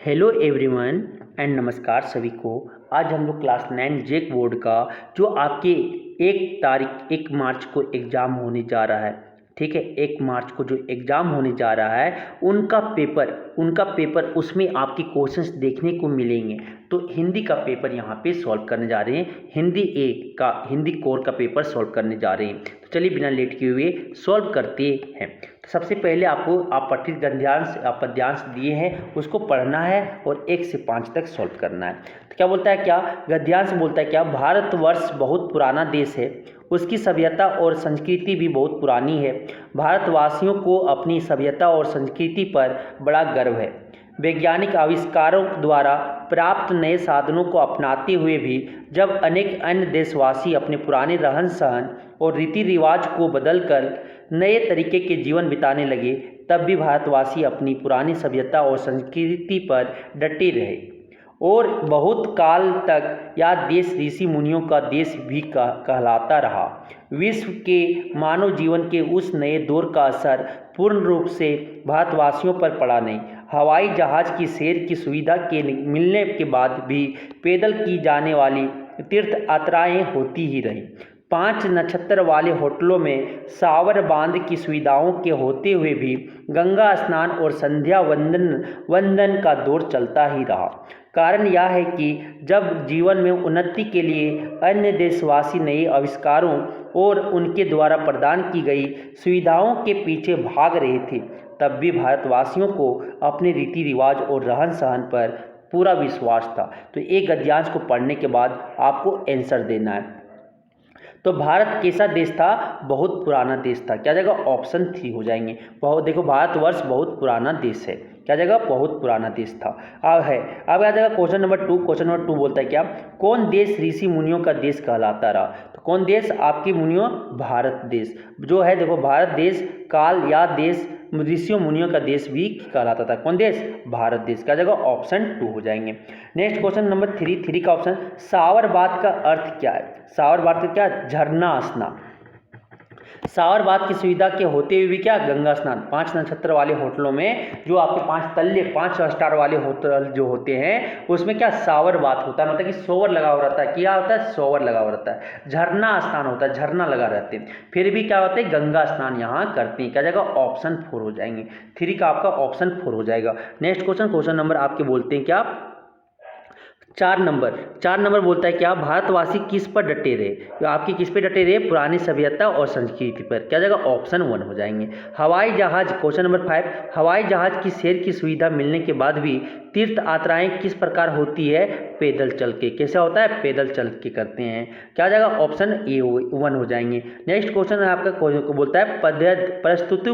Hello everyone and नमस्कार सभी को। आज हम लोग क्लास 9 जेक बोर्ड का जो आपके 1 मार्च को एग्ज़ाम होने जा रहा है, ठीक है, 1 मार्च को जो एग्ज़ाम होने जा रहा है उनका पेपर उसमें आपके क्वेश्चंस देखने को मिलेंगे। तो हिंदी का पेपर यहाँ पे सॉल्व करने जा रहे हैं, हिंदी कोर का पेपर सॉल्व करने जा रहे हैं। तो चलिए बिना लेट किए हुए सॉल्व करते हैं। तो सबसे पहले आप पठित पद्यांश दिए हैं उसको पढ़ना है और 1 से 5 तक सॉल्व करना है। तो क्या बोलता है, क्या गद्यांश बोलता है, क्या भारतवर्ष बहुत पुराना देश है, उसकी सभ्यता और संस्कृति भी बहुत पुरानी है। भारतवासियों को अपनी सभ्यता और संस्कृति पर बड़ा गर्व है। वैज्ञानिक आविष्कारों द्वारा प्राप्त नए साधनों को अपनाते हुए भी जब अनेक अन्य देशवासी अपने पुराने रहन सहन और रीति रिवाज को बदलकर नए तरीके के जीवन बिताने लगे, तब भी भारतवासी अपनी पुरानी सभ्यता और संस्कृति पर डटे रहे और बहुत काल तक यह देश ऋषि मुनियों का देश भी कहलाता रहा। विश्व के मानव जीवन के उस नए दौर का असर पूर्ण रूप से भारतवासियों पर पड़ा नहीं। हवाई जहाज़ की सैर की सुविधा के मिलने के बाद भी पैदल की जाने वाली तीर्थ यात्राएँ होती ही रहीं। 5 नक्षत्र वाले होटलों में शावर बांध की सुविधाओं के होते हुए भी गंगा स्नान और संध्या वंदन का दौर चलता ही रहा। कारण यह है कि जब जीवन में उन्नति के लिए अन्य देशवासी नए आविष्कारों और उनके द्वारा प्रदान की गई सुविधाओं के पीछे भाग रहे थे, तब भी भारतवासियों को अपने रीति रिवाज और रहन सहन पर पूरा विश्वास था। तो एक गद्यांश को पढ़ने के बाद आपको आंसर देना है। तो भारत कैसा देश था? बहुत पुराना देश था। क्या जगह? ऑप्शन 3 हो जाएंगे। बहुत देखो, भारतवर्ष बहुत पुराना देश है। क्या जगह? बहुत पुराना देश था। अब आ जाएगा क्वेश्चन नंबर 2। क्वेश्चन नंबर 2 बोलता है क्या, कौन देश ऋषि मुनियों का देश कहलाता रहा? तो कौन देश आपकी मुनियों? भारत देश जो है, देखो भारत देश काल या देश ऋषियों मुनियों का देश भी कहलाता था। कौन देश? भारत देश। क्या जगह? ऑप्शन 2 हो जाएंगे। नेक्स्ट क्वेश्चन नंबर 3 का ऑप्शन, सावरबात का अर्थ क्या है? सावरबात का क्या? झरना स्नान। सावरबात की सुविधा के होते हुए भी क्या? गंगा स्नान। 5 नक्षत्र वाले होटलों में जो आपके 5 स्टार वाले होटल जो होते हैं उसमें क्या? सावरबात होता है, मतलब कि सोवर लगा हुआ रहता है। क्या होता है? सोवर लगा हुआ रहता है। झरना स्नान होता है, झरना लगा रहते हैं। फिर भी क्या होता है? गंगा स्नान यहाँ करते हैं। क्या जगह? ऑप्शन 4 हो जाएंगे। 3 का आपका ऑप्शन 4 हो जाएगा। नेक्स्ट क्वेश्चन नंबर आपके बोलते हैं क्या? 4 नंबर बोलता है क्या, भारतवासी किस पर डटे रहे? तो आपकी किस पे डटे रहे? पुरानी सभ्यता और संस्कृति पर। क्या जगह? ऑप्शन 1 हो जाएंगे। हवाई जहाज, क्वेश्चन नंबर 5, हवाई जहाज की सैर की सुविधा मिलने के बाद भी तीर्थ यात्राएं किस प्रकार होती है? पैदल चल के। कैसा होता है? पैदल चल के करते हैं। क्या जगह? ऑप्शन ए 1 हो जाएंगे। नेक्स्ट क्वेश्चन आपका बोलता है प्रस्तुत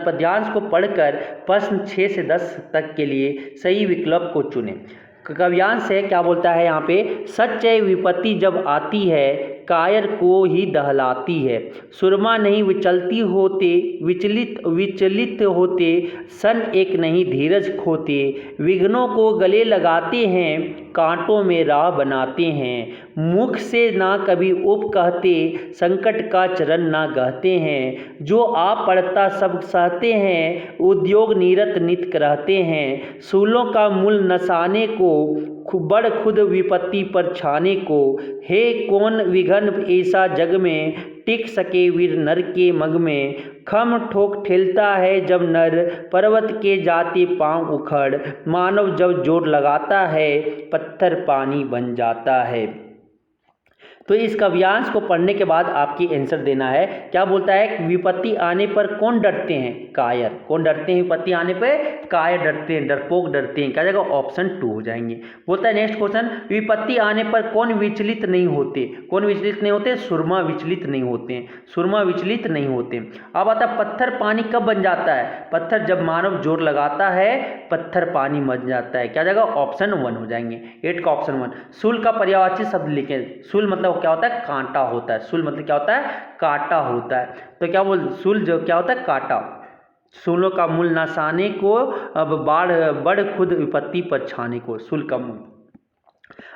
पद्यांश को पढ़कर प्रश्न 6 से 10 तक के लिए सही विकल्प को चुनें। काव्यांश है, क्या बोलता है यहाँ पे, सच्चे विपत्ति जब आती है कायर को ही दहलाती है। सुरमा नहीं विचलित होते, सन एक नहीं धीरज खोते। विघ्नों को गले लगाते हैं, कांटों में राह बनाते हैं। मुख से ना कभी उप कहते, संकट का चरण ना गहते हैं। जो आप पढ़ता सब सहते हैं, उद्योग नीरत नित रहते हैं। सूलों का मूल नसाने को, बड़ खुद विपत्ति पर छाने को। हे कौन विघन ऐसा जग में, टिक सके वीर नर के मग में। खम ठोक ठेलता है जब नर, पर्वत के जाते पांव उखड़। मानव जब जोर लगाता है, पत्थर पानी बन जाता है। तो इस काव्यांश को पढ़ने के बाद आपकी आंसर देना है। क्या बोलता है? विपत्ति आने पर कौन डरते हैं? कायर। कौन डरते हैं? विपत्ति आने पर कायर डरते हैं, डरपोक डरते हैं। क्या जगह? ऑप्शन 2 हो जाएंगे। बोलता है नेक्स्ट क्वेश्चन, विपत्ति आने पर कौन विचलित नहीं होते? कौन विचलित नहीं होते? सुरमा विचलित नहीं होते हैं। सुरमा विचलित नहीं होते। अब आता पत्थर पानी कब बन जाता है? पत्थर जब मानव जोर लगाता है, पत्थर पानी बन जाता है। क्या जगह? ऑप्शन 1 हो जाएंगे। 8 का ऑप्शन 1। शूल का पर्यायवाची शब्द लिखें। शूल मतलब क्या होता है? कांटा होता है। शूल मतलब क्या होता है? कांटा होता है। तो क्या बोल, शूल जो क्या होता है? कांटा। शूलों का मूल नसाने को, अब बड़ खुद विपत्ति पर छाने को। शूल का मूल।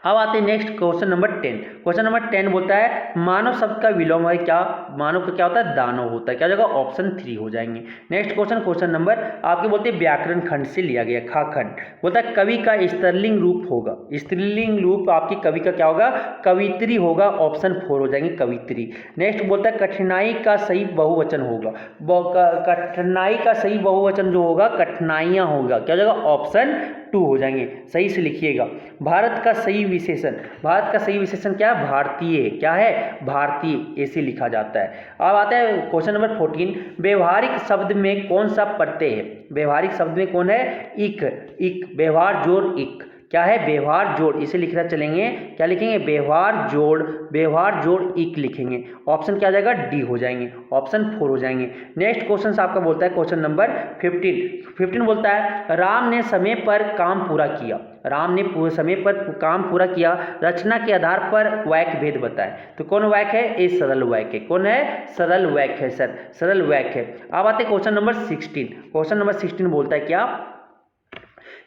अब आते हैं next question number 10। Question number 10 बोलता है मानव शब्द का विलोम है क्या? मानव का क्या होता है? दानव होता है। क्या जगह? ऑप्शन 3 हो जाएंगे। नेक्स्ट क्वेश्चन, क्वेश्चन नंबर आपके बोलते हैं व्याकरण खंड से लिया गया, खा खंड बोलता है कवि का स्त्रीलिंग रूप होगा। स्त्रीलिंग रूप आपकी कवि का क्या होगा? कवित्री होगा। ऑप्शन 4 हो जाएंगे, कवित्री। नेक्स्ट बोलता है कठिनाई का सही बहुवचन होगा। कठिनाई का सही बहुवचन जो होगा कठिनाइयाँ होगा। क्या जगह? ऑप्शन 2 हो जाएंगे। सही से लिखिएगा। भारत का सही विशेषण, भारत का सही विशेषण क्या है? भारतीय। क्या है? भारतीय, ऐसे लिखा जाता है। अब आता है क्वेश्चन नंबर 14। व्यवहारिक शब्द में कौन सा प्रत्यय है? व्यवहारिक शब्द में कौन है? इक। इक, व्यवहार जोड़ इक। क्या है? व्यवहार जोड़, इसे लिखना चलेंगे। क्या लिखेंगे? व्यवहार जोड़, व्यवहार जोड़ इक लिखेंगे। ऑप्शन क्या आ जाएगा? डी हो जाएंगे। ऑप्शन 4 हो जाएंगे। नेक्स्ट क्वेश्चन आपका बोलता है क्वेश्चन नंबर 15 बोलता है राम ने समय पर काम पूरा किया। राम ने पूरे समय पर काम पूरा किया। रचना के आधार पर वाक्य भेद बताएं। तो कौन वाक्य है? ए सरल वाक्य है। कौन है? सरल वाक्य है सर, सरल वाक्य है। अब आते हैं क्वेश्चन नंबर 16। क्वेश्चन नंबर 16 बोलता है क्या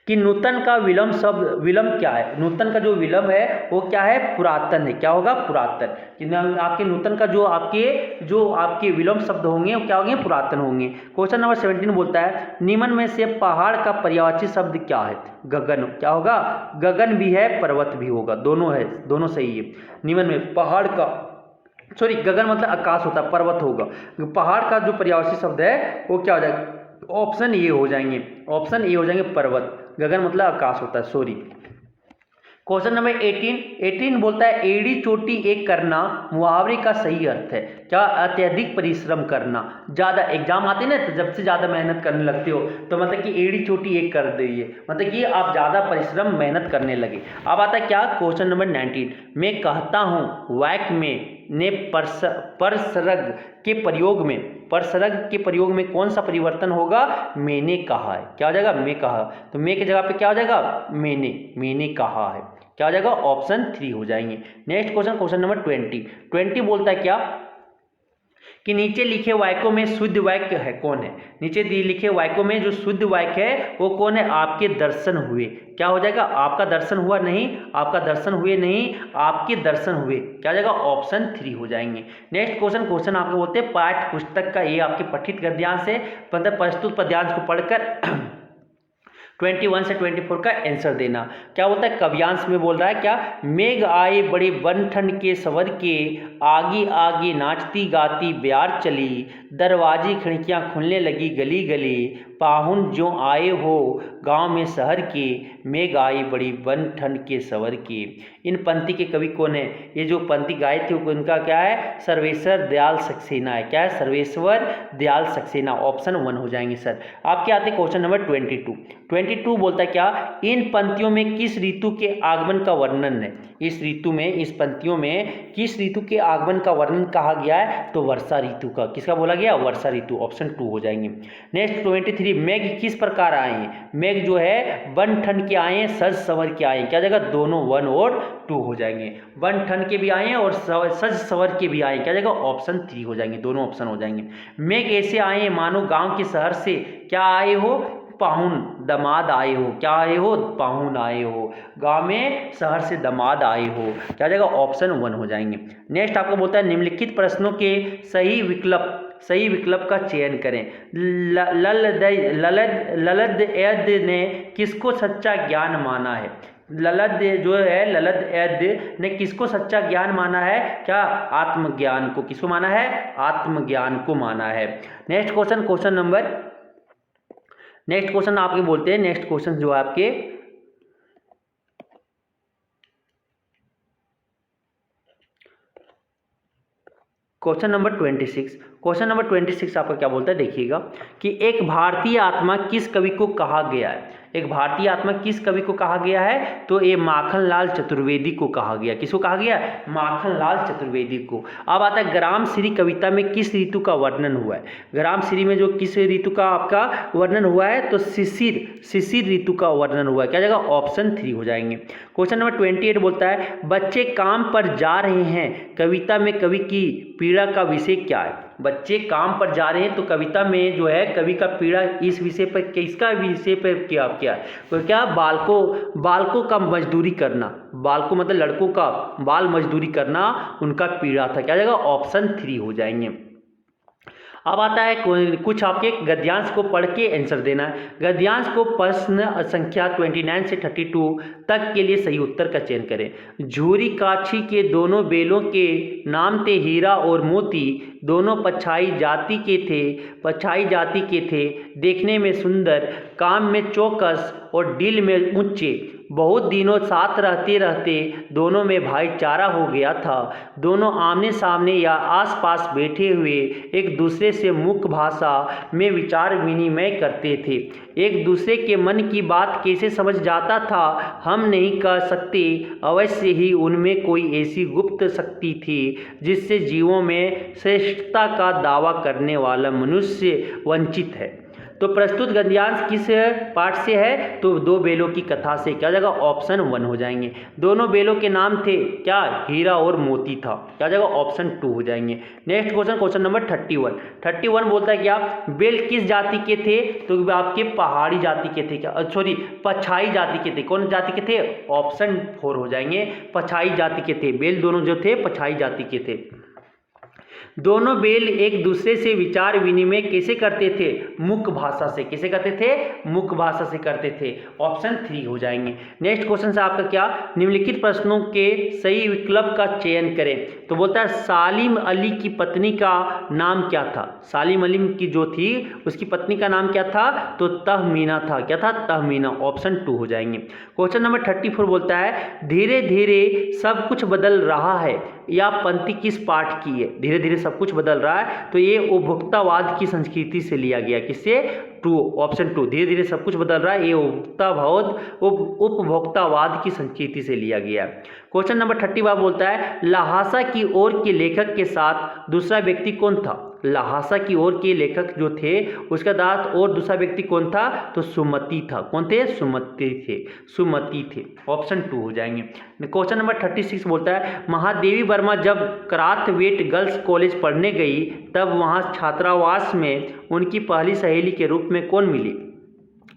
कि नूतन का विलंब शब्द, विलंब क्या है? नूतन का जो विलंब है वो क्या है? पुरातन है। क्या होगा? पुरातन। कि आपके नूतन का जो आपके विलंब शब्द होंगे वो क्या होंगे? पुरातन होंगे। क्वेश्चन नंबर 17 बोलता है निम्न में से पहाड़ का पर्यायवाची शब्द क्या है? गगन। क्या होगा? गगन भी है, पर्वत भी होगा, दोनों है, दोनों सही है। निम्न में पहाड़ का, सॉरी गगन मतलब आकाश होता है, पर्वत होगा। पहाड़ का जो पर्यायवाची शब्द है वो क्या हो जाएगा? ऑप्शन ए हो जाएंगे। ऑप्शन ए हो जाएंगे, पर्वत। गगन मतलब आकाश होता है, सॉरी। क्वेश्चन नंबर 18 बोलता है एड़ी चोटी एक करना मुहावरे का सही अर्थ है। क्या? अत्यधिक परिश्रम करना। ज़्यादा एग्जाम आते हैं ना, तो जब से ज़्यादा मेहनत करने लगते हो तो मतलब कि एड़ी चोटी एक कर दीजिए, मतलब कि आप ज़्यादा परिश्रम मेहनत करने लगे। अब आता है क्या? Question number 19। मैं कहता हूँ वाक्य में ने परसरग के प्रयोग में, परसरग के प्रयोग में कौन सा परिवर्तन होगा? मैंने कहा है। क्या हो जाएगा? मैं कहा। तो मैं की जगह पे क्या हो जाएगा? मैंने कहा है। क्या हो जाएगा? ऑप्शन 3 हो जाएंगे। नेक्स्ट क्वेश्चन, क्वेश्चन नंबर 20 बोलता है क्या कि नीचे लिखे वाक्यों में शुद्ध वाक्य है कौन है? नीचे लिखे वाक्यों में जो शुद्ध वाक्य है वो कौन है? आपके दर्शन हुए। क्या हो जाएगा? आपका दर्शन हुआ नहीं, आपका दर्शन हुए नहीं, आपके दर्शन हुए। क्या हो जाएगा? ऑप्शन 3 हो जाएंगे। नेक्स्ट क्वेश्चन, क्वेश्चन आपको बोलते हैं पाठ्य पुस्तक का ये आपके पठित गद्यांश है, मतलब प्रस्तुत पद्यांश को पढ़कर 21 से 24 का आंसर देना। क्या बोलता है? कव्यांश में बोल रहा है क्या? मेघ आए बड़े बन ठंड के सवर के, आगे आगे नाचती गाती ब्यार चली, दरवाजे खिड़कियां खुलने लगी गली गली, पाहुन जो आए हो गांव में शहर के, मेघ आई बड़ी बन ठंड के सवर के। इन पंक्ति के कवि कौन है? ये जो पंक्ति गाए थे उनका क्या है? सर्वेश्वर दयाल सक्सेना है। क्या है? सर्वेश्वर दयाल सक्सेना। ऑप्शन 1 हो जाएंगे सर। आपके आते क्वेश्चन नंबर 22 बोलता है क्या? इन पंक्तियों में किस ऋतु के आगमन का वर्णन है? इस ऋतु में, इस पंक्तियों में किस ऋतु के आगमन का वर्णन कहा गया है? तो वर्षा ऋतु का। किसका बोला गया? वर्षा ऋतु। ऑप्शन 2 हो जाएंगे। नेक्स्ट 23 मेघ किस प्रकार आए हैं? मेघ जो है बन ठंड के आए हैं, सज सवर के आए हैं। क्या जगह? दोनों 1 और 2 हो जाएंगे। बन ठंड के भी आए हैं और सज सवर के भी आए हैं। क्या जगह? ऑप्शन 3 हो जाएंगे, दोनों ऑप्शन हो जाएंगे। मेघ ऐसे आए हैं मानो गांव के शहर से क्या आए हो? पाहुन दमाद आए हो। क्या आए हो? पाहुन आए हो। गांव में शहर से दमाद आए हो। क्या जाएगा? ऑप्शन 1 हो जाएंगे। नेक्स्ट आपको बोलता है निम्नलिखित प्रश्नों के सही विकल्प का चयन करें। ललद ने किसको सच्चा ज्ञान माना है? ललद जो है, ललद ने किसको सच्चा ज्ञान माना है? क्या? आत्मज्ञान को। किसको माना है? आत्मज्ञान को माना है। नेक्स्ट क्वेश्चन, नेक्स्ट क्वेश्चन आपके बोलते हैं, नेक्स्ट क्वेश्चन जो है आपके क्वेश्चन नंबर 26 आपका क्या बोलता है? देखिएगा कि एक भारतीय आत्मा किस कवि को कहा गया है? एक भारतीय आत्मा किस कवि को कहा गया है? तो ये माखनलाल चतुर्वेदी को कहा गया। किसको कहा गया? माखनलाल चतुर्वेदी को। अब आता है ग्राम श्री कविता में किस ऋतु का वर्णन हुआ है? ग्राम श्री में जो किस ऋतु का आपका वर्णन हुआ है? तो शिशिर ऋतु का वर्णन हुआ है। क्या जगह? ऑप्शन 3 हो जाएंगे। क्वेश्चन नंबर 28 बोलता है बच्चे काम पर जा रहे हैं, कविता में कवि की पीड़ा का विषय क्या है? बच्चे काम पर जा रहे हैं तो कविता में जो है कवि का पीड़ा इस विषय पर, किसका विषय पर क्या क्या तो क्या बालकों का मजदूरी करना, बालकों मतलब लड़कों का बाल मजदूरी करना उनका पीड़ा था। क्या जाएगा? ऑप्शन 3 हो जाएंगे। अब आता है कुछ आपके गद्यांश को पढ़ के आंसर देना है। गद्यांश को प्रश्न संख्या 29 से 32 तक के लिए सही उत्तर का चयन करें। झूरी काछी के दोनों बेलों के नाम थे हीरा और मोती, दोनों पछाई जाति के थे, देखने में सुंदर, काम में चौकस और दिल में ऊंचे। बहुत दिनों साथ रहते रहते दोनों में भाईचारा हो गया था। दोनों आमने सामने या आसपास बैठे हुए एक दूसरे से मुख्य भाषा में विचार विनिमय करते थे। एक दूसरे के मन की बात कैसे समझ जाता था हम नहीं कह सकते। अवश्य ही उनमें कोई ऐसी गुप्त शक्ति थी जिससे जीवों में श्रेष्ठता का दावा करने वाला मनुष्य वंचित है। तो प्रस्तुत गद्यांश किस पाठ से है? तो दो बेलों की कथा से। क्या जगह? ऑप्शन 1 हो जाएंगे। दोनों बेलों के नाम थे क्या? हीरा और मोती था। क्या जगह? ऑप्शन 2 हो जाएंगे। नेक्स्ट क्वेश्चन नंबर 31 बोलता है क्या? बेल किस जाति के थे? तो आपके पहाड़ी जाति के थे। क्या सॉरी, पछाई जाति के थे। कौन जाति के थे? ऑप्शन 4 हो जाएंगे। पछाई जाति के थे बेल, दोनों जो थे पछाई जाति के थे। दोनों बेल एक दूसरे से विचार विनिमय कैसे करते थे? मुख्य भाषा से। कैसे करते थे? मुख्य भाषा से करते थे। ऑप्शन 3 हो जाएंगे। नेक्स्ट क्वेश्चन से आपका क्या? निम्नलिखित प्रश्नों के सही विकल्प का चयन करें। तो बोलता है सालिम अली की पत्नी का नाम क्या था? सालिम अली की जो थी उसकी पत्नी का नाम क्या था? तो तहमीना था। क्या था? तहमीना। ऑप्शन 2 हो जाएंगे। क्वेश्चन नंबर 34 बोलता है धीरे धीरे सब कुछ बदल रहा है, या पंक्ति किस पाठ की है? धीरे धीरे सब कुछ बदल रहा है, तो ये उपभोक्तावाद की संस्कृति से लिया गया। किससे? 2, ऑप्शन 2। धीरे धीरे सब कुछ बदल रहा है, ये उपभोक्तावाद की संस्कृति से लिया गया। क्वेश्चन नंबर 35 बोलता है लहासा की ओर के लेखक के साथ दूसरा व्यक्ति कौन था? लहासा की ओर के लेखक जो थे उसका साथ और दूसरा व्यक्ति कौन था? तो सुमति था। कौन थे? सुमति थे। ऑप्शन 2 हो जाएंगे। क्वेश्चन नंबर 36 बोलता है महादेवी वर्मा जब क्राथवेट गर्ल्स कॉलेज पढ़ने गई तब वहां छात्रावास में उनकी पहली सहेली के रूप में कौन मिली?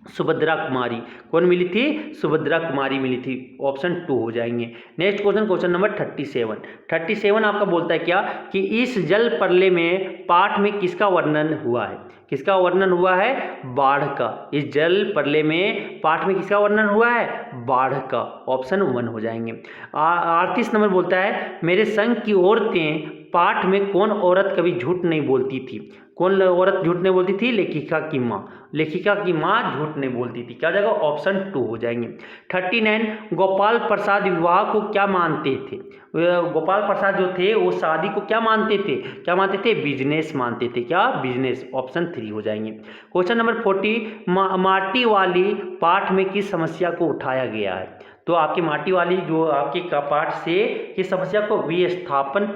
सुभद्रा कुमारी। कौन मिली थी? सुभद्रा कुमारी मिली थी। ऑप्शन 2 हो जाएंगे। नेक्स्ट क्वेश्चन नंबर 37 आपका बोलता है क्या? कि इस जल प्रलय में पाठ में किसका वर्णन हुआ है? किसका वर्णन हुआ है? बाढ़ का। इस जल प्रलय में पाठ में किसका वर्णन हुआ है? बाढ़ का। ऑप्शन 1 हो जाएंगे। 38 नंबर बोलता है मेरे संग की औरतें पाठ में कौन औरत कभी झूठ नहीं बोलती थी? कौन औरत झूठ नहीं बोलती थी? लेखिका की माँ। लेखिका की माँ झूठ नहीं बोलती थी। क्या जगह? ऑप्शन 2 हो जाएंगे। 39 गोपाल प्रसाद विवाह को क्या मानते थे? गोपाल प्रसाद जो थे वो शादी को क्या मानते थे? क्या मानते थे? बिजनेस मानते थे। क्या? बिजनेस। ऑप्शन 3 हो जाएंगे। क्वेश्चन नंबर 40 माटी वाली पाठ में किस समस्या को उठाया गया है? तो आपकी माटी वाली जो आपके पाठ से किस समस्या को? विस्थापन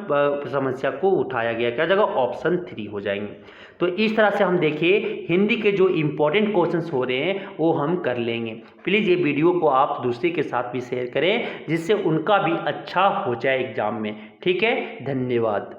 समस्या को उठाया गया। क्या जगह? ऑप्शन 3 हो जाएंगे। तो इस तरह से हम देखिए हिंदी के जो इम्पोर्टेंट क्वेश्चंस हो रहे हैं वो हम कर लेंगे। प्लीज़ ये वीडियो को आप दूसरे के साथ भी शेयर करें जिससे उनका भी अच्छा हो जाए एग्जाम में। ठीक है, धन्यवाद।